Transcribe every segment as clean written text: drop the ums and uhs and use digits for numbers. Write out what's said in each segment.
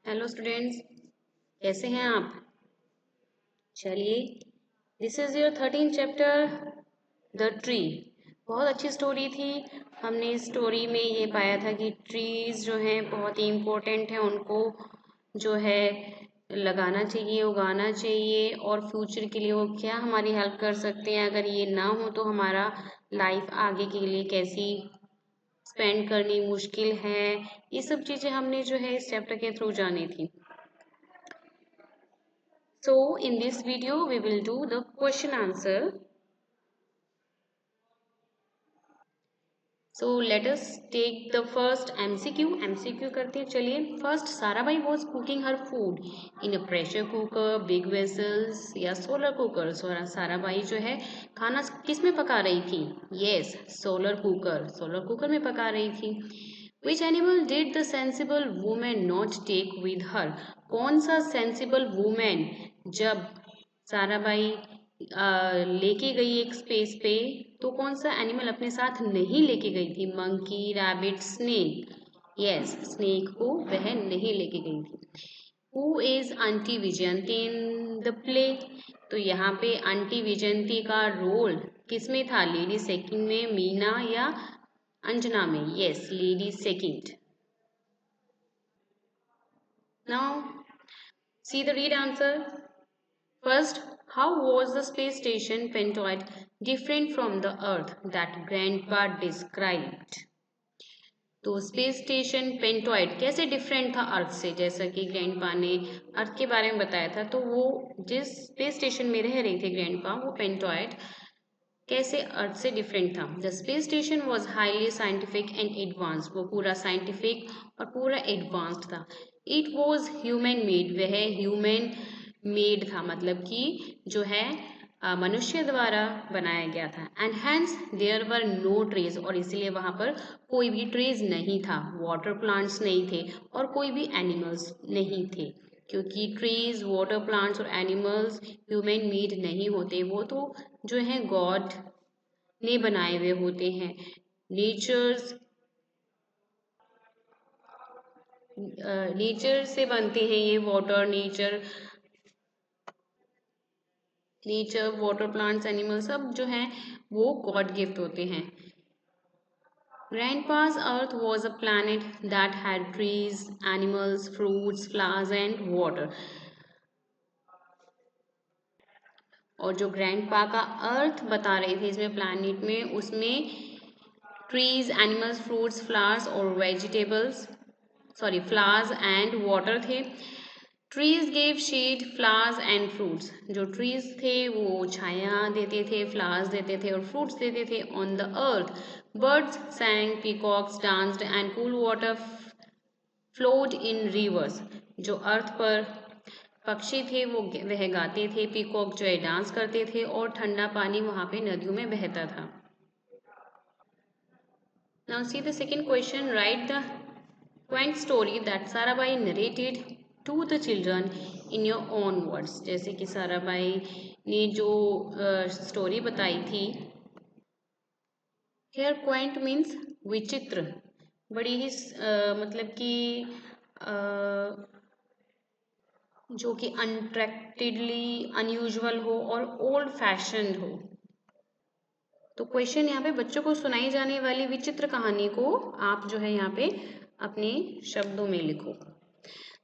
Hello students, कैसे हैं आप? चलिए, this is your 13 chapter the tree. बहुत अच्छी स्टोरी थी। हमने इस स्टोरी में ये पाया था कि ट्रीज जो हैं बहुत ही इम्पोर्टेंट हैं, उनको जो है लगाना चाहिए, उगाना चाहिए और फ्यूचर के लिए वो क्या हमारी हेल्प कर सकते हैं। अगर ये ना हो तो हमारा लाइफ आगे के लिए कैसी स्पेंड करनी मुश्किल है। ये सब चीज़ें हमने जो है इस चैप्टर के थ्रू जानी थी। So in this video we will do the question answer. So let us take the first MCQ. MCQ करते हैं। चलिए, first Sarabhai was cooking her food in a pressure cooker, big vessels या solar cooker. Sarabhai जो है खाना किस में पका रही थी? Yes, solar cooker. solar cooker में पका रही थी। Which animal did the sensible woman not take with her? कौन सा sensible woman जब साराबाई लेके गई एक स्पेस पे, तो कौन सा एनिमल अपने साथ नहीं लेके गई थी? Monkey, rabbit, snake. Yes, snake को वह नहीं लेके गई थी। Who is aunty Vijayanti in the play? तो यहाँ पे आंटी विजयंती का रोल किसमें था? लेडी सेकंड में, मीना या अंजना में? Yes, lady second. Now see the read answer. First, how was the space station Pentoid different from the Earth that Grandpa described? तो स्पेस स्टेशन पेंटॉइड कैसे डिफरेंट था अर्थ से? जैसा कि ग्रैंडपा ने अर्थ के बारे में बताया था, तो वो जिस स्पेस स्टेशन में रह रही थी ग्रैंडपा, वो पेंटॉइड कैसे अर्थ से डिफरेंट था? The space station was highly scientific and advanced. वो पूरा साइंटिफिक और पूरा एडवांस्ड था। It was human made. वह ह्यूमन मेड था, मतलब कि जो है मनुष्य द्वारा बनाया गया था। And hence there were no trees, और इसीलिए वहां पर कोई भी ट्रीज नहीं था, वाटर प्लांट्स नहीं थे और कोई भी एनिमल्स नहीं थे, क्योंकि ट्रीज, वाटर प्लांट्स और एनिमल्स ह्यूमन मेड नहीं होते, वो तो जो है गॉड ने बनाए हुए होते हैं। नेचर्स नेचर से बनते हैं ये water, nature, water, plants, animal सब जो हैं वो गॉड गिफ्ट होते हैं। Grandpa's Earth was a planet that had trees, animals, fruits, flowers and water. और जो ग्रैंडपा का अर्थ बता रहे थे इसमें प्लैनेट में, उसमें ट्रीज, एनिमल्स, फ्रूट्स, फ्लावर्स और vegetables, sorry flowers and water थे। Trees gave shade, flowers and fruits. जो ट्रीज थे वो छाया देते थे, फ्लावर्स देते थे और फ्रूट्स देते थे। On the earth birds sang, peacocks danced and cool water flowed in reverse. जो अर्थ पर पक्षी थे वो वह गाते थे, पीकॉक जो है डांस करते थे और ठंडा पानी वहां पे नदियों में बहता था। Now see the second question. Write the quaint story that Sarabai narrated to the children in your own words. जैसे कि साराबाई ने जो स्टोरी बताई थी। Here quaint means विचित्र, बड़ी ही मतलब कि जो कि अनट्रैक्टेडली अनयूजुअल हो और ओल्ड फैशन्ड हो। तो क्वेश्चन यहाँ पे बच्चों को सुनाई जाने वाली विचित्र कहानी को आप जो है यहाँ पे अपने शब्दों में लिखो।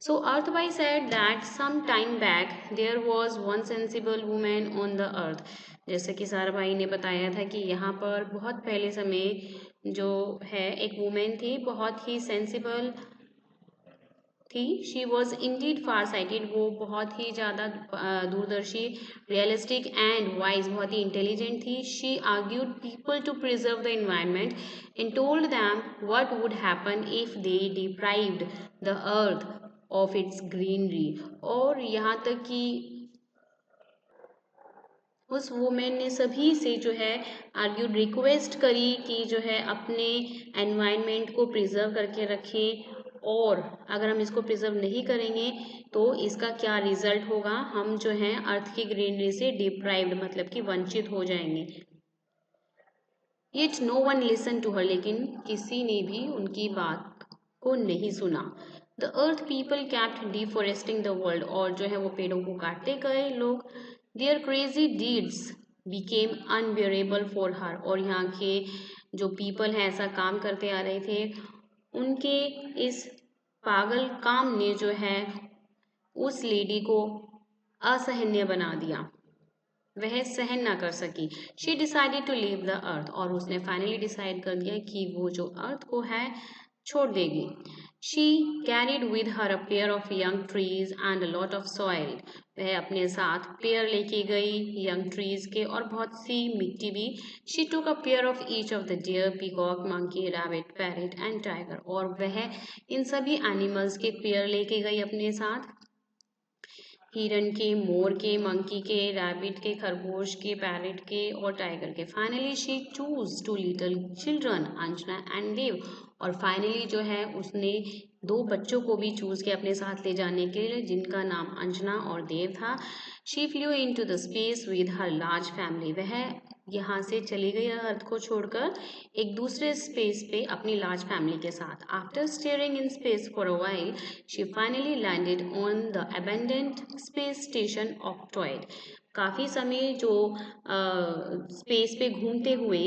So Earthbai said that some time back there was one sensible woman on the earth. जैसे कि साराभाई ने बताया था कि यहाँ पर बहुत पहले समय जो है एक वुमेन थी, बहुत ही सेंसिबल थी। She was indeed far sighted. वो बहुत ही ज़्यादा दूरदर्शी, रियलिस्टिक एंड वाइज, बहुत ही इंटेलिजेंट थी। She argued people to preserve the environment and told them what would happen if they deprived the earth of its greenery. और यहाँ तक कि उस वुमेन ने सभी से जो है आर्ग्यूड, रिक्वेस्ट करी कि जो है अपने एनवायरनमेंट को प्रिजर्व करके रखें, और अगर हम इसको प्रिजर्व नहीं करेंगे तो इसका क्या रिजल्ट होगा, हम जो है अर्थ की ग्रीनरी से डिप्राइव्ड मतलब कि वंचित हो जाएंगे। Yet no one listened to her, लेकिन किसी ने भी उनकी बात को नहीं सुना। The earth people kept deforesting the world, और जो है वो पेड़ों को काटते गए लोग. Their crazy deeds became unbearable for her, और यहाँ के जो पीपल हैं ऐसा काम करते आ रहे थे, उनके इस पागल काम ने जो है उस लेडी को असहनीय बना दिया, वह सहन ना कर सकी. She decided to leave the earth, और उसने फाइनली डिसाइड कर दिया कि वो जो अर्थ को है छोड़ देगी. She carried with her a pair of young trees and a lot of soil, वह अपने साथ पेयर लेके गई यंग ट्रीज के और बहुत सी मिट्टी भी. She took a pair of each of the deer, peacock, monkey, rabbit, parrot and tiger, और वह इन सभी एनिमल्स के पेयर लेके गई अपने साथ, हिरन के, मोर के, मंकी के, रैबिट के, खरगोश के, पैरेट के और टाइगर के. Finally she chose two little children, Anjana and Dev, और फाइनली जो है उसने दो बच्चों को भी चूज किया अपने साथ ले जाने के लिए, जिनका नाम अंजना और देव था. She flew into the space with her large family, वह यहाँ से चली गई अर्थ को छोड़कर एक दूसरे स्पेस पे अपनी लार्ज फैमिली के साथ. After staring in space for a while, she finally landed on the abandoned space station of टॉयड. काफी समय जो स्पेस पे घूमते हुए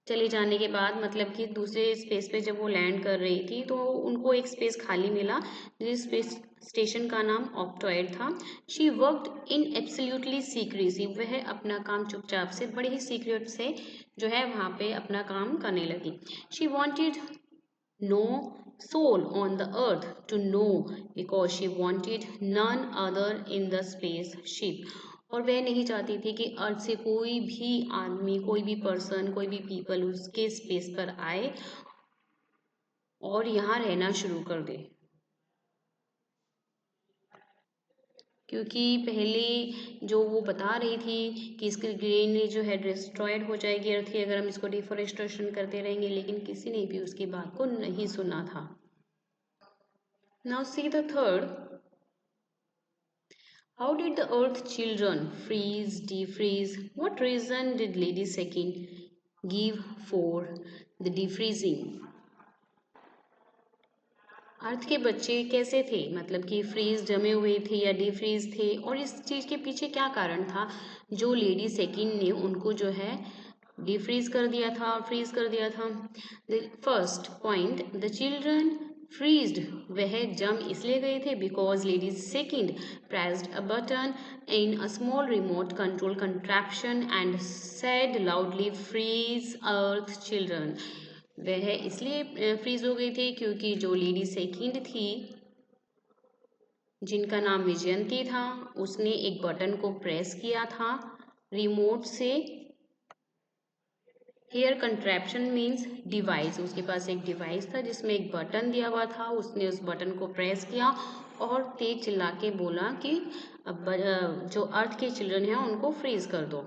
चले जाने के बाद, मतलब कि दूसरे स्पेस पे जब वो लैंड कर रही थी तो उनको एक स्पेस खाली मिला, जिस स्पेस स्टेशन का नाम ऑक्टॉयड था. She worked in absolutely secrecy, वह अपना काम चुपचाप से बड़े ही सीक्रेट से जो है वहाँ पे अपना काम करने लगी. She wanted no soul on the earth to know, because she wanted none other in the spaceship, और वह नहीं चाहती थी कि अर्थ से कोई भी आदमी, कोई भी पर्सन, कोई भी पीपल उसके स्पेस पर आए और यहाँ रहना शुरू कर दे. क्योंकि पहले जो वो बता रही थी कि इसकी ग्रीन जो है डिस्ट्रॉयड हो जाएगी अर्थ की अगर हम इसको डिफोरेस्टेशन करते रहेंगे, लेकिन किसी ने भी उसकी बात को नहीं सुना था. Now see the third. How did the Earth children freeze, defreeze? What reason did Lady Second give for the defreezing? अर्थ के बच्चे कैसे थे, मतलब कि फ्रीज जमे हुए थे या डिफ्रीज थे, और इस चीज़ के पीछे क्या कारण था जो लेडी सेकंड ने उनको जो है डिफ्रीज कर दिया था और फ्रीज कर दिया था. The first point, the children freezed, वह जम इसलिए गए थे because lady second pressed a button in a small remote control contraption and said loudly freeze earth children. वह इसलिए फ्रीज हो गई थी क्योंकि जो लेडी सेकंड थी, जिनका नाम विजयंती था, उसने एक बटन को प्रेस किया था रिमोट से. हेयर कंट्रैप्शन मीन्स डिवाइस, उसके पास एक डिवाइस था जिसमें एक बटन दिया हुआ था, उसने उस बटन को प्रेस किया और तेज चिल्ला के बोला कि अब जो अर्थ के चिल्ड्रन हैं उनको फ्रीज कर दो.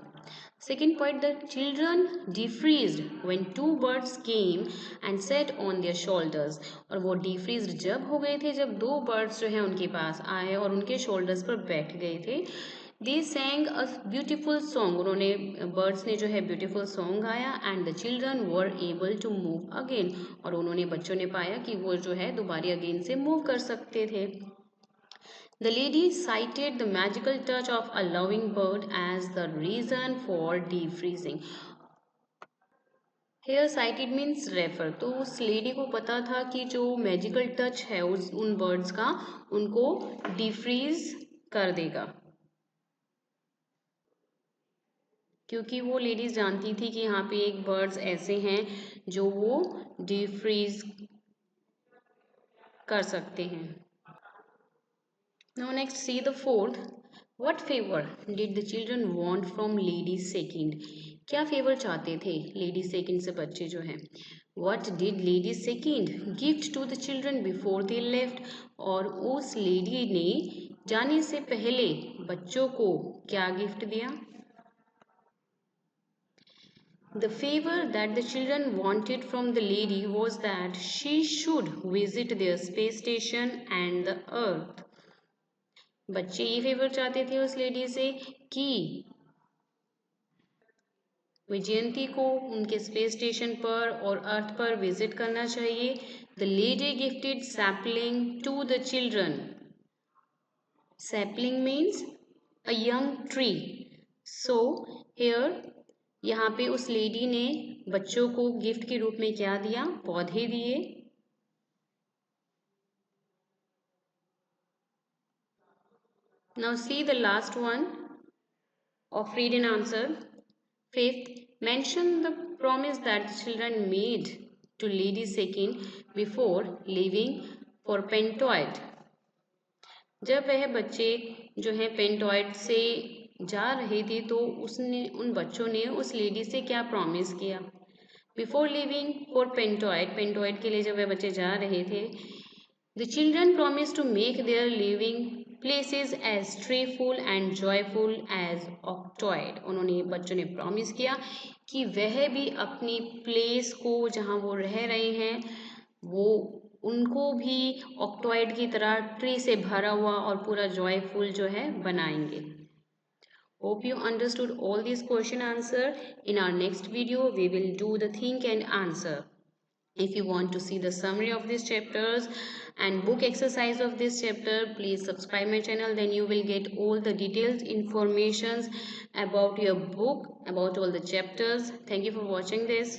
Second point, the children defreezed when two birds came and set on their shoulders, और वो डिफ्रीज्ड जब हो गए थे जब दो बर्ड्स जो है उनके पास आए और उनके शोल्डर्स पर बैठ गए थे. They sang a beautiful song, उन्होंने बर्ड्स ने जो है ब्यूटिफुल सॉन्ग गाया. And the children were able to move again, और उन्होंने बच्चों ने पाया कि वो जो है दोबारा अगेन से मूव कर सकते थे. The lady cited the magical touch of a loving bird as the reason for defreezing. Hair sighted means refer, तो उस लेडी को पता था कि जो मैजिकल टच है उस उन बर्ड्स का उनको डिफ्रीज कर देगा, क्योंकि वो लेडीज जानती थी कि यहाँ पे एक बर्ड्स ऐसे हैं जो वो डिफ्रीज कर सकते हैं. Now next see the fourth. What favour did the children want from lady second? क्या फेवर चाहते थे लेडी सेकंड से बच्चे जो हैं? What did lady second gift to the children before they left? और उस लेडी ने जाने से पहले बच्चों को क्या गिफ्ट दिया? The favor that the children wanted from the lady was that she should visit their space station and the earth. बच्चे ये फेवर चाहते थे उस लेडी से कि विजयंती को उनके स्पेस स्टेशन पर और अर्थ पर विजिट करना चाहिए. The lady gifted sapling to the children. Sapling means a young tree. So here यहाँ पे उस लेडी ने बच्चों को गिफ्ट के रूप में क्या दिया? पौधे दिए. Now see the last one of read and answer. Fifth, mention the promise that the children made to Lady Second before leaving for Pentoid. जब वह बच्चे जो है पेंटॉइड से जा रहे थे तो उन बच्चों ने उस लेडी से क्या प्रॉमिस किया? बिफोर लिविंग फॉर पेंटॉइड के लिए जब वह बच्चे जा रहे थे, the children promise to make their living places as treeful and joyful as ऑक्टॉइड. उन्होंने बच्चों ने प्रॉमिस किया कि वह भी अपनी प्लेस को जहाँ वो रह रहे हैं वो उनको भी ऑक्टॉइड की तरह ट्री से भरा हुआ और पूरा जॉयफुल जो है बनाएंगे. Hope you understood all these question answer. In our next video we will do the think and answer. If you want to see the summary of these chapters and book exercise of this chapter, please subscribe my channel. Then you will get all the detailed informations about your book, about all the chapters. Thank you for watching this.